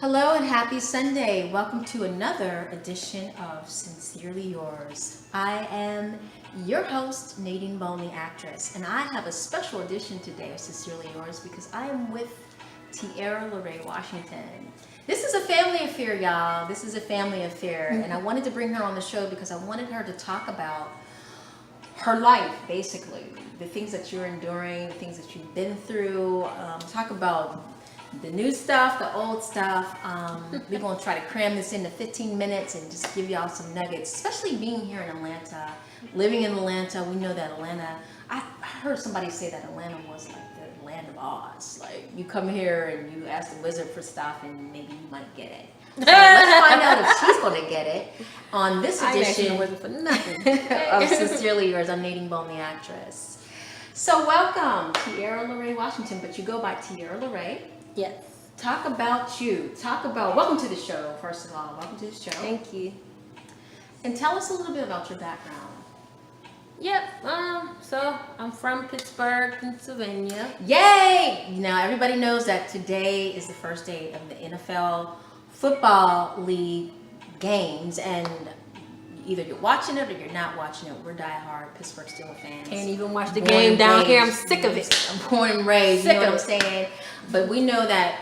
Hello and happy Sunday. Welcome to another edition of Sincerely Yours. I am your host, Nadine Bone, the actress, and I have a special edition today of Sincerely Yours because I am with Tierra Lorraine Washington. This is a family affair, y'all. This is a family affair, and I wanted to bring her on the show because I wanted her to talk about her life, basically, the things that you're enduring, the things that you've been through. Talk about the new stuff, the old stuff. We're going to try to cram this into 15 minutes and just give y'all some nuggets, especially being here in Atlanta. Living in Atlanta, we know that Atlanta, I heard somebody say that Atlanta was like the land of Oz. Like, you come here and you ask the wizard for stuff and maybe you might get it. So let's find out if she's going to get it on this edition for nothing. of Sincerely Yours. I'm Nadine Bone, the actress. So welcome, Tierra Lorraine Washington, but you go by Tierra Lorraine. Yes. Talk about you. Welcome to the show, first of all. Welcome to the show. Thank you. And tell us a little bit about your background. Yep. So I'm from Pittsburgh, Pennsylvania. Yay! Now, everybody knows that today is the first day of the NFL Football League games, and either you're watching it or you're not watching it. We're diehard Pittsburgh Steelers fans. Can't even watch the game down here. I'm sick of it. I'm born and raised, you know what I'm saying? But we know that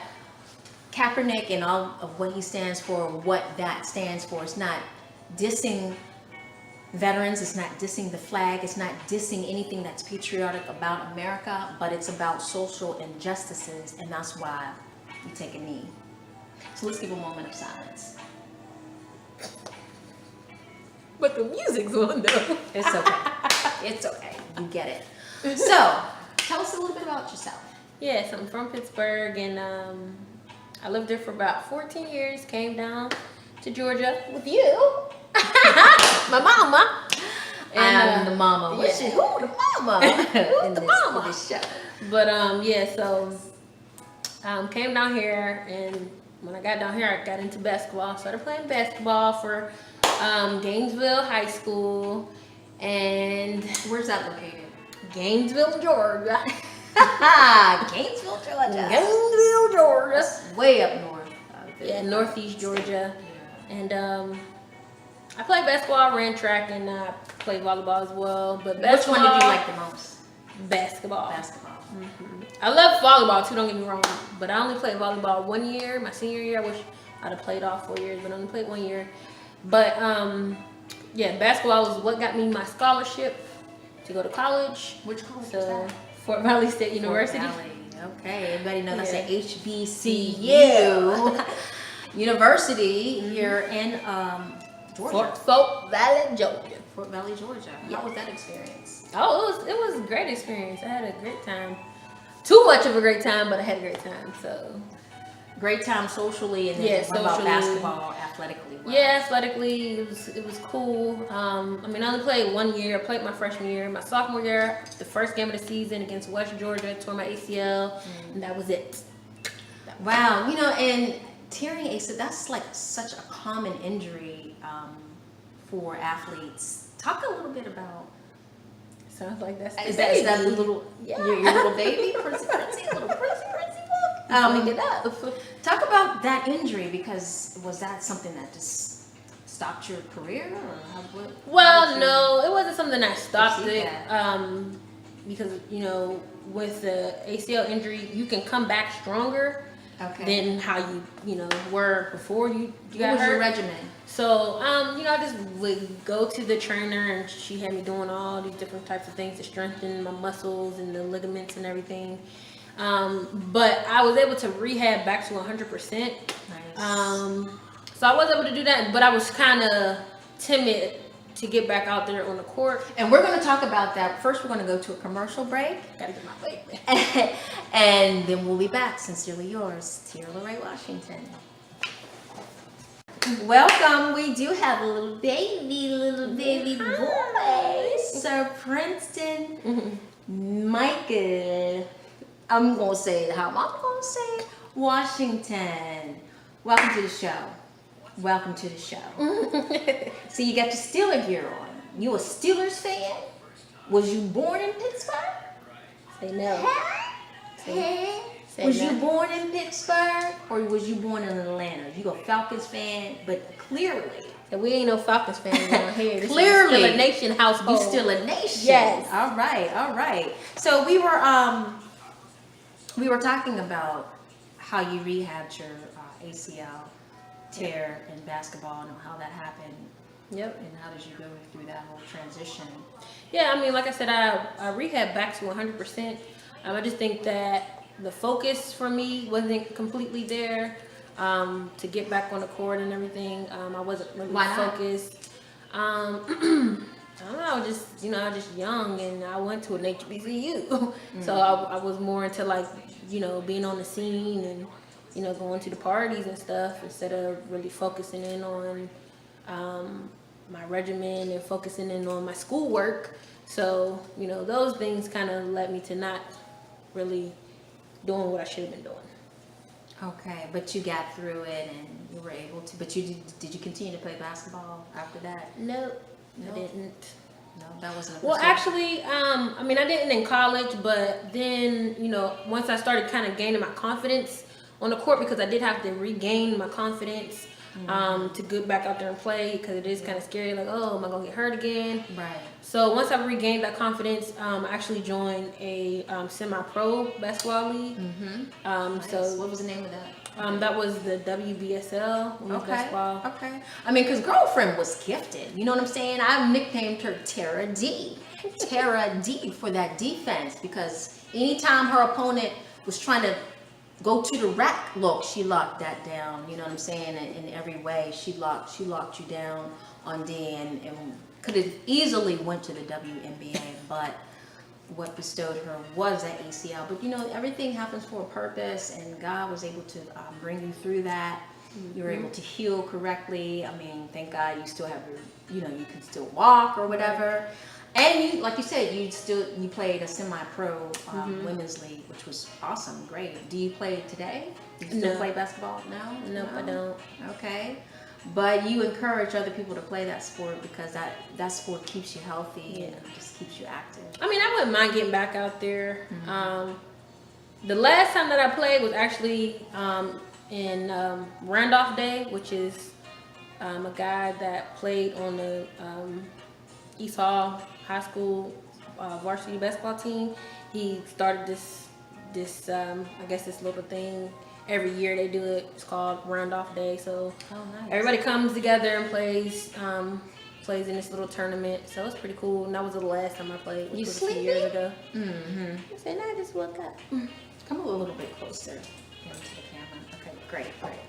Kaepernick and all of what he stands for, what that stands for, it's not dissing veterans, it's not dissing the flag, it's not dissing anything that's patriotic about America, but it's about social injustices, and that's why we take a knee. So let's give a moment of silence. But the music's on though. It's okay. It's okay. You get it. So, tell us a little bit about yourself. Yes, I'm from Pittsburgh, and I lived there for about 14 years. Came down to Georgia with you, my mama. And the mama. Yeah. Who the mama? Who's the mama? For this show. But so came down here, and when I got down here, I got into basketball. Started playing basketball for Gainesville High School, and Where's that located? Gainesville, Georgia. Gainesville, Georgia. Gainesville, Georgia. That's way up north. Yeah, northeast Georgia. And I played basketball, ran track, and I played volleyball as well. But Which one did you like the most? Basketball. Basketball. Mm-hmm. I love volleyball too, don't get me wrong. But I only played volleyball 1 year. My senior year, I wish I'd have played all 4 years, but I only played 1 year. But basketball was what got me my scholarship to go to college. Which college was So that? Fort Valley State University. Fort Valley. Okay, everybody know that's Yeah. an HBCU university here in Georgia. Fort Valley, Georgia. Fort Valley, Georgia. Yeah. How was that experience? Oh, it was a great experience. I had a great time. Too much of a great time, but I had a great time. So Great time socially, and then Yeah, what about socially. basketball, athletically? yeah, athletically it was cool. I only played 1 year. I played my freshman year. My sophomore year, the first game of the season against West Georgia, tore my ACL, and that was it. Wow, and tearing ACL, that's like such a common injury for athletes. Talk a little bit about. Sounds like that's the Is that the baby. little Yeah. your little baby, Princey, little Princey book? Make it up. Talk about that injury, because was that something that just stopped your career, or what? Well, no, it wasn't something that stopped Perceive it. Because with the ACL injury, you can come back stronger Okay. than how you were before you What got was hurt. your regimen? So, I just would go to the trainer, and she had me doing all these different types of things to strengthen my muscles and the ligaments and everything. But I was able to rehab back to 100%. Nice. So I was able to do that, but I was kind of timid to get back out there on the court. And we're going to talk about that. First, we're going to go to a commercial break. Gotta get my baby. And then we'll be back. Sincerely yours, Tierra Lorraine Washington. Welcome. We do have a little baby boy, Sir Princeton Michael. I'm going to say it how I'm going to say it. Washington. Welcome to the show. Welcome to the show. So you got your Steeler gear on. You a Steelers fan? Was you born in Pittsburgh? Say no. Say Was you born in Pittsburgh or was you born in Atlanta? You a Falcons fan, but clearly. And we ain't no Falcons fans down here. This Clearly. is still a nation household. You still a nation. Yes. All right, all right. So we were talking about how you rehabbed your ACL tear in basketball and how that happened. Yep. And how did you go through that whole transition? Yeah, I mean, like I said, I rehabbed back to 100%. I just think that the focus for me wasn't completely there to get back on the court and everything. I wasn't really focused. I don't know, I was just young and I went to an HBCU. So I was more into like, being on the scene and, going to the parties and stuff instead of really focusing in on my regimen and focusing in on my schoolwork. So, those things kind of led me to not really doing what I should have been doing. Okay, but you got through it and you were able to, but did you continue to play basketball after that? Nope. I didn't. No, that wasn't. Well, actually, I didn't in college, but then, once I started kind of gaining my confidence on the court, because I did have to regain my confidence to get back out there and play, because it is kind of scary, like, oh, am I going to get hurt again? Right. So once I regained that confidence, I actually joined a semi-pro basketball league. Nice. So what was the name of that? That was the WBSL women's basketball. Okay. I mean, because girlfriend was gifted. You know what I'm saying? I nicknamed her Tara D. Tara D for that defense, because anytime her opponent was trying to go to the rack, look, she locked that down. You know what I'm saying? In every way, she locked you down on D, and could have easily went to the WNBA, but what bestowed her was that ACL. But everything happens for a purpose, and God was able to bring you through that. You were able to heal correctly. I mean, thank God you still have your, you can still walk or whatever. And you, like you said, you played a semi-pro women's league, which was awesome, great. Do you play today? Do you still play basketball now? Nope, I don't. Okay. But you encourage other people to play that sport because that sport keeps you healthy and just keeps you active. I mean, I wouldn't mind getting back out there. The last time that I played was actually in Randolph Day, which is a guy that played on the East Hall High School varsity basketball team. He started this little thing. Every year they do it. It's called Randolph Day. So nice. Everybody comes together and plays in this little tournament. So it's pretty cool. And that was the last time I played, which was a few years ago. I said, I just woke up. Come a little bit closer into the camera. Okay, great.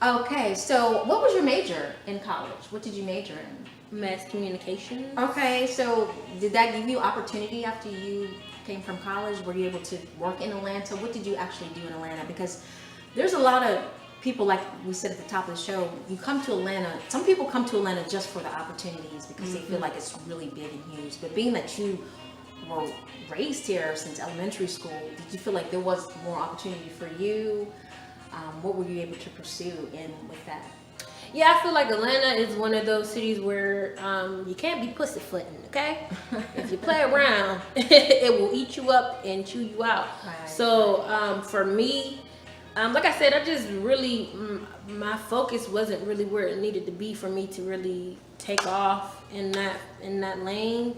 Okay, so what was your major in college? What did you major in? Mass communication. Okay, so did that give you opportunity after you came from college? Were you able to work in Atlanta? What did you actually do in Atlanta? Because there's a lot of people, like we said at the top of the show, you come to Atlanta, some people come to Atlanta just for the opportunities because they feel like it's really big and huge. But being that you were raised here since elementary school, did you feel like there was more opportunity for you? What were you able to pursue with that? Yeah, I feel like Atlanta is one of those cities where you can't be pussyfooting, okay? If you play around, it will eat you up and chew you out. Right. So for me, like I said, I just really, my focus wasn't really where it needed to be for me to really take off in that lane.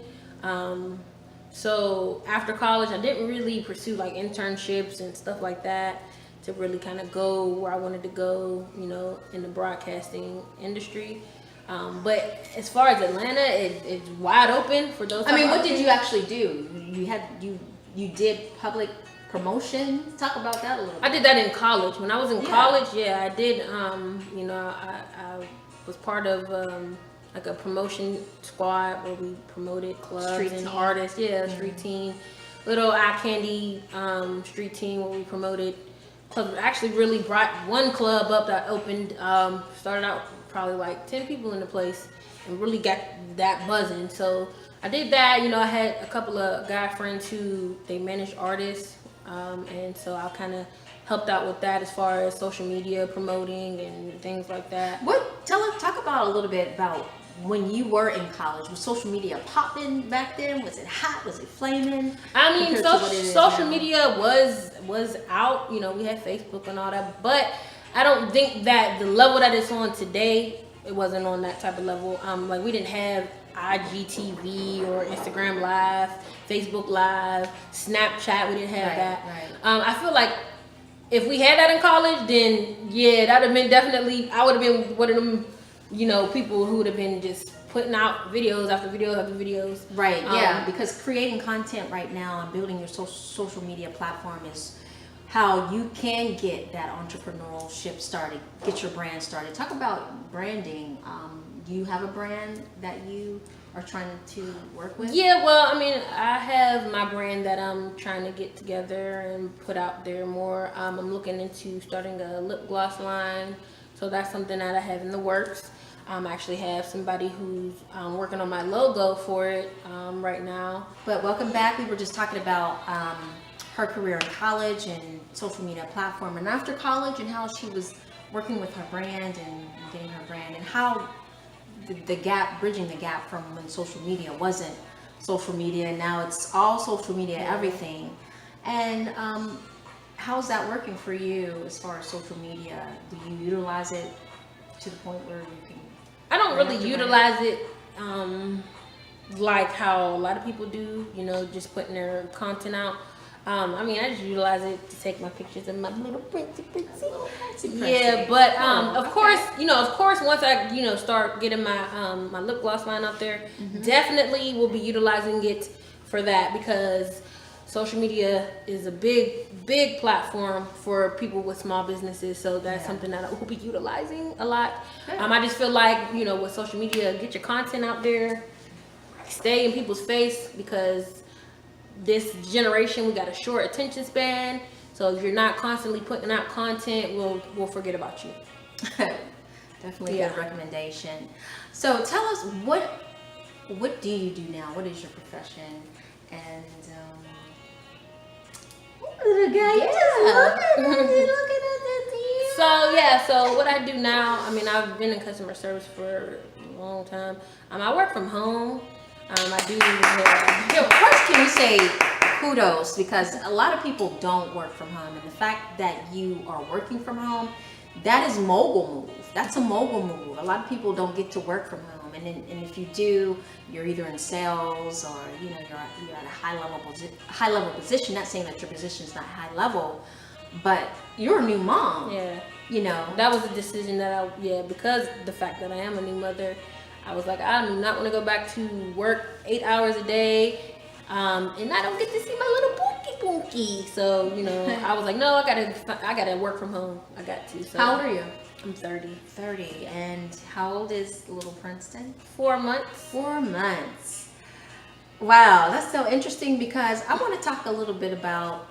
So after college, I didn't really pursue like internships and stuff like that to really kind of go where I wanted to go, in the broadcasting industry. But as far as Atlanta, it's wide open for those. I mean, what did you actually do? You did public promotion. Talk about that a little bit. I did that in college. When I was in college, I did. I was part of like a promotion squad where we promoted clubs and artists. Yeah, street team, little eye candy street team where we promoted clubs. Actually, really brought one club up that opened. Started out probably like 10 people in the place, and really got that buzzing. So I did that. I had a couple of guy friends who they managed artists. And so I kind of helped out with that as far as social media promoting and things like that. Talk about a little bit about when you were in college? Was social media popping back then? Was it hot? Was it flaming? I mean, compared to what it is social now? media was out. You know, we had Facebook and all that, but I don't think that the level that it's on today, it wasn't on that type of level. Like we didn't have IGTV or Instagram Live, Facebook Live, Snapchat. We didn't have that. Right. I feel like if we had that in college, then yeah, that'd have been definitely. I would have been one of them, you know, people who would have been just putting out videos after videos after videos. Right, yeah, because creating content right now and building your social media platform is how you can get that entrepreneurship started, get your brand started. Talk about branding. Do you have a brand that you are trying to work with? Yeah, well, I mean, I have my brand that I'm trying to get together and put out there more. I'm looking into starting a lip gloss line, so that's something that I have in the works. I actually have somebody who's working on my logo for it right now. But welcome back. We were just talking about her career in college and social media platform, and after college, and how she was working with her brand and getting her brand, and how the gap, bridging the gap from when social media wasn't social media, and now it's all social media, everything. And how's that working for you as far as social media? Do you utilize it to the point where you can? I don't really utilize it like how a lot of people do, you know, just putting their content out. I mean, I just utilize it to take my pictures of my little princey. Yeah, but of course, you know, once I, you know, start getting my my lip gloss line out there, definitely will be utilizing it for that, because social media is a big platform for people with small businesses. So that's something that I will be utilizing a lot. I just feel like, you know, with social media, get your content out there, stay in people's face, because this generation, we got a short attention span. So if you're not constantly putting out content, we'll forget about you. Definitely a good recommendation. So tell us, what do you do now? What is your profession? And little guy, you just looking at that. So what I do now, I mean, I've been in customer service for a long time. I work from home. I do. First, can you say kudos, because a lot of people don't work from home, and the fact that you are working from home, that is mogul move. That's a mogul move. A lot of people don't get to work from home, and if you do, you're either in sales or, you know, you're at a high level position. Not saying that your position is not high level, but you're a new mom. Yeah. You know, that was a decision that because the fact that I am a new mother, I was like, I do not want to go back to work 8 hours a day, and I don't get to see my little bookie. So, you know, I was like, no, I gotta work from home. I got to. So. How old are you? I'm 30. 30. And how old is little Princeton? 4 months. 4 months. Wow, that's so interesting, because I want to talk a little bit about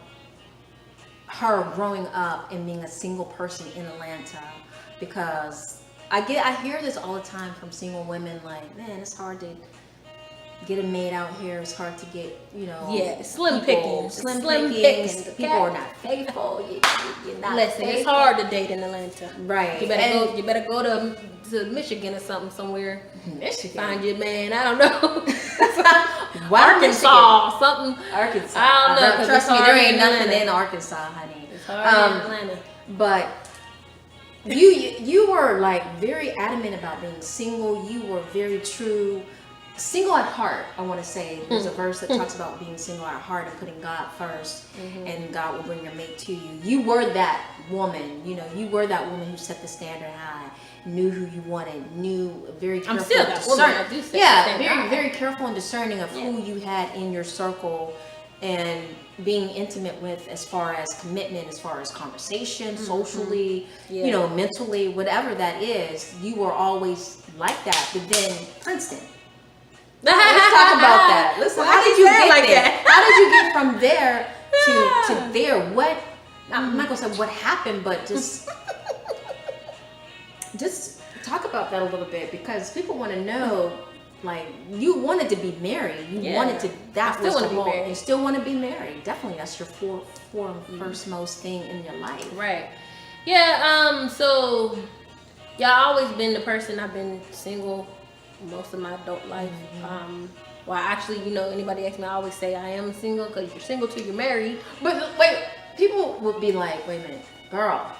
her growing up and being a single person in Atlanta, because I hear this all the time from single women, like, man, it's hard to get a maid out here. It's hard to get, you know, slim pickings. Slim pickings. People are not faithful. You're not Listen, faithful. it's hard to date in Atlanta. Right. You better go to Michigan or somewhere. Michigan. Find your man. I don't know. Arkansas. Something. Arkansas. I don't know. Trust me, there ain't nothing in Arkansas, honey. It's hard in Atlanta. But you were like very adamant about being single. You were very true. Single at heart, I want to say. There's a verse that talks about being single at heart and putting God first, and God will bring your mate to you. You were that woman, you know, you were that woman who set the standard high, knew who you wanted, knew very careful. I'm still that woman. I do set the standard high. Very careful and discerning of who you had in your circle, and being intimate with, as far as commitment, as far as conversation, socially, you know, mentally, whatever that is. You were always like that. But then Princeton. Let's talk about that. Listen, how did you get like there? How did you get from there to there? What? I'm not gonna say what happened, but just talk about that a little bit, because people want to know. Like, you wanted to be married. You wanted to. That was the goal. You still want to be married. Definitely, that's your first most thing in your life. Right. Yeah. So, I've always been the person. I've been single most of my adult life. Well, actually, anybody asks me, I always say I am single because you're single till you're married. But wait, people would be like, wait a minute, girl.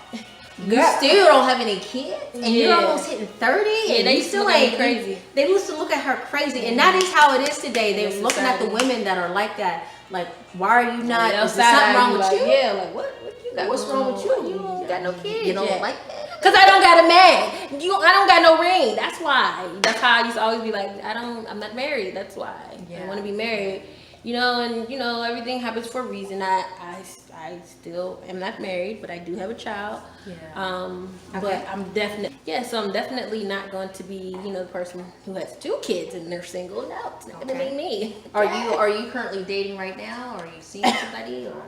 You still don't have any kids, and you're almost hitting 30, and they you still ain't crazy. They used to look at her crazy, and that is how it is today. They're looking at the women that are like that. Like, why are you not? Is there something wrong with you? Yeah, like what you got? What's wrong with you? You don't got no kids. You don't like that? Cause I don't got a man. I don't got no ring. That's why. That's how I used to always be like, I'm not married. That's why. I want to be married. And everything happens for a reason. I still am not married, but I do have a child. Yeah. But I'm definitely not going to be, the person who has 2 kids and they're single. No, it's not gonna be me. Are you currently dating right now? Or are you seeing somebody? Or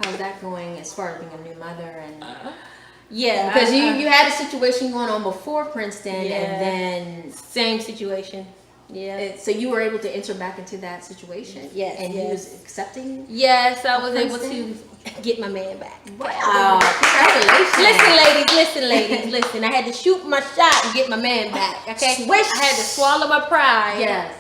how's that going as far as being a new mother and? Yeah, because you had a situation going on before Princeton, and then same situation. Yeah. So you were able to enter back into that situation. Yes. And he was accepting. Yes, I was able to get my man back. Wow! Congratulations. Listen, ladies. I had to shoot my shot and get my man back. Okay. Swish. I had to swallow my pride. Yes.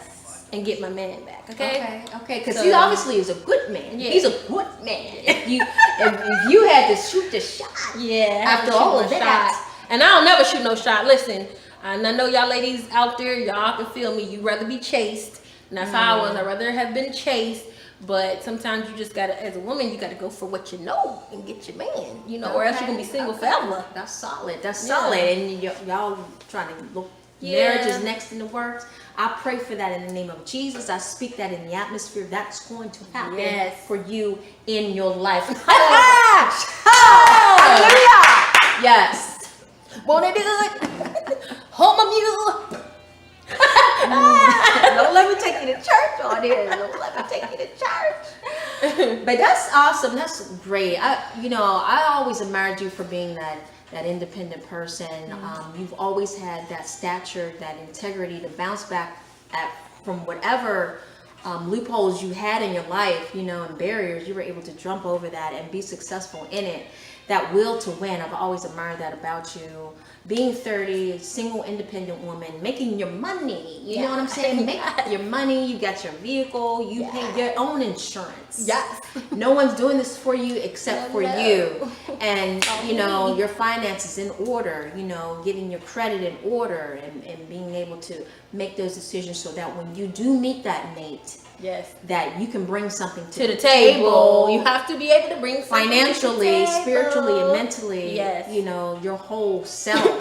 And get my man back. Okay. Because he obviously is a good man. Yeah. He's a good man. If you had to shoot the shot. Yeah. After all of that. And I don't never shoot no shot. Listen. And I know y'all ladies out there, y'all can feel me. You'd rather be chased. And that's how I was. I'd rather have been chased. But sometimes you just gotta, as a woman, you gotta go for what you know and get your man. Or else you're gonna be single forever. That's solid. And y'all trying to look. Marriage is next in the works. I pray for that in the name of Jesus. I speak that in the atmosphere. That's going to happen for you in your life. Hallelujah! Yes. Won't it do it? Hold my mule. Don't let me take you to church on here. Don't let me take you to church. But that's awesome. That's great. I always admired you for being that independent person. You've always had that stature, that integrity to bounce back from whatever loopholes you had in your life, and barriers. You were able to jump over that and be successful in it. That will to win. I've always admired that about you. Being 30, single, independent woman, making your money. You know what I'm saying? Make your money. You got your vehicle. You pay your own insurance. Yes. No one's doing this for you except for you. And, your finances in order, getting your credit in order and being able to make those decisions so that when you do meet that mate, that you can bring something to the table. You have to be able to bring financially, spiritually, and mentally. Your whole self,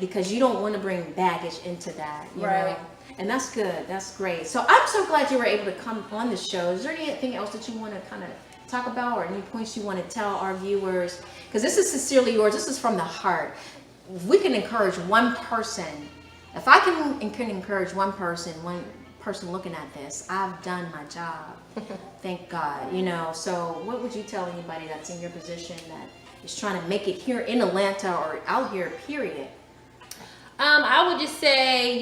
because you don't want to bring baggage into that. You know? And that's good. That's great. So I'm so glad you were able to come on the show. Is there anything else that you want to kind of talk about, or any points you want to tell our viewers? Because this is sincerely yours. This is from the heart. If we can encourage one person, if I can encourage one person looking at this, I've done my job. Thank God. So what would you tell anybody that's in your position that is trying to make it here in Atlanta or out here, period? I would just say,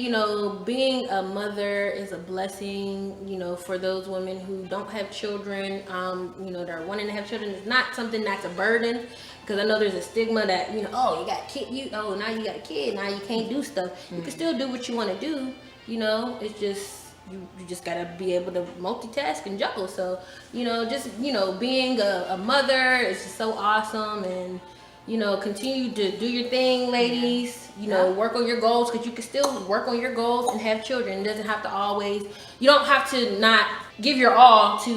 being a mother is a blessing, for those women who don't have children, that are wanting to have children. It's not something that's a burden, because I know there's a stigma that, oh, you got a kid, now you got a kid, now you can't do stuff. You can still do what you want to do, it's just, you just gotta be able to multitask and juggle. So, being a mother is just so awesome, and continue to do your thing, ladies. Work on your goals, because you can still work on your goals and have children. It doesn't have to always, you don't have to not give your all to,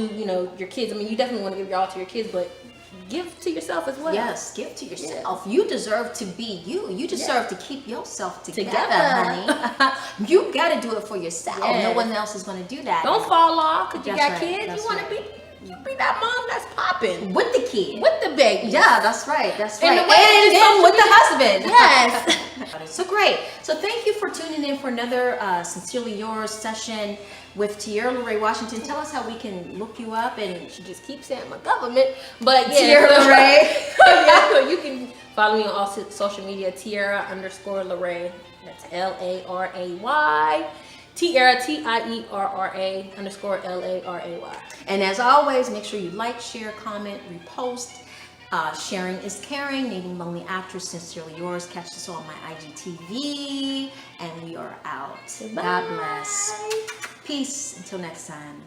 your kids. I mean, you definitely want to give your all to your kids, but give to yourself as well. Yes, give to yourself. Yes. You deserve to be you. You deserve to keep yourself together, honey. You got to do it for yourself. Yes. No one else is going to do that. Don't fall off because you got kids. You want to be that mom that's popping with the kid, with the baby. Yeah, that's right. And with the husband. Yes. So great. So thank you for tuning in for another Sincerely Yours session with Tierra Lorraine Washington. Tell us how we can look you up, and she just keeps saying my government, but Tierra Lorraine. You can follow me on all social media, Tierra_Lorraine. That's LARAY. Tierra, TIERRA_LARAY. And as always, make sure you like, share, comment, repost, Sharing is caring. Nadine Bone, the actress, sincerely yours. Catch us on my IGTV, and we are out. Bye. God bless. Peace. Until next time.